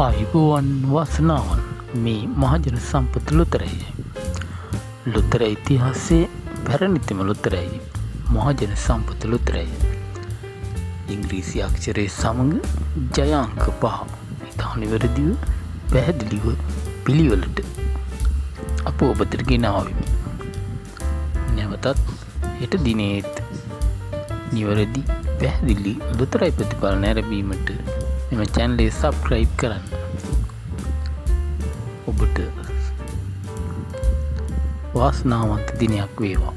ආයුබෝවන් වාසනාවන් මේ මහජන සම්පත ලොතරැයි. ලොතර ඉතිහාසයේ පැරණිතම ලොතරැයි මහජන සම්පත ලොතරැයි. ඉංග්‍රීසි අක්ෂරයේ සමඟ ජයාංක 5 ඉතා නිවැරදිව පැහැදිලිව පිළිවෙලට අප ඔබතට ගෙනාවෙමු. නැවතත් හෙට දිනේත් නිවැරදි පැහැදිලි ලොතරැයි ප්‍රතිඵල නැරඹීමට මෙම චැනලේ සබ්ස්ක්‍රයිබ් කරන්න. ඔබට වාසනාවන්ත දිනයක් වේවා.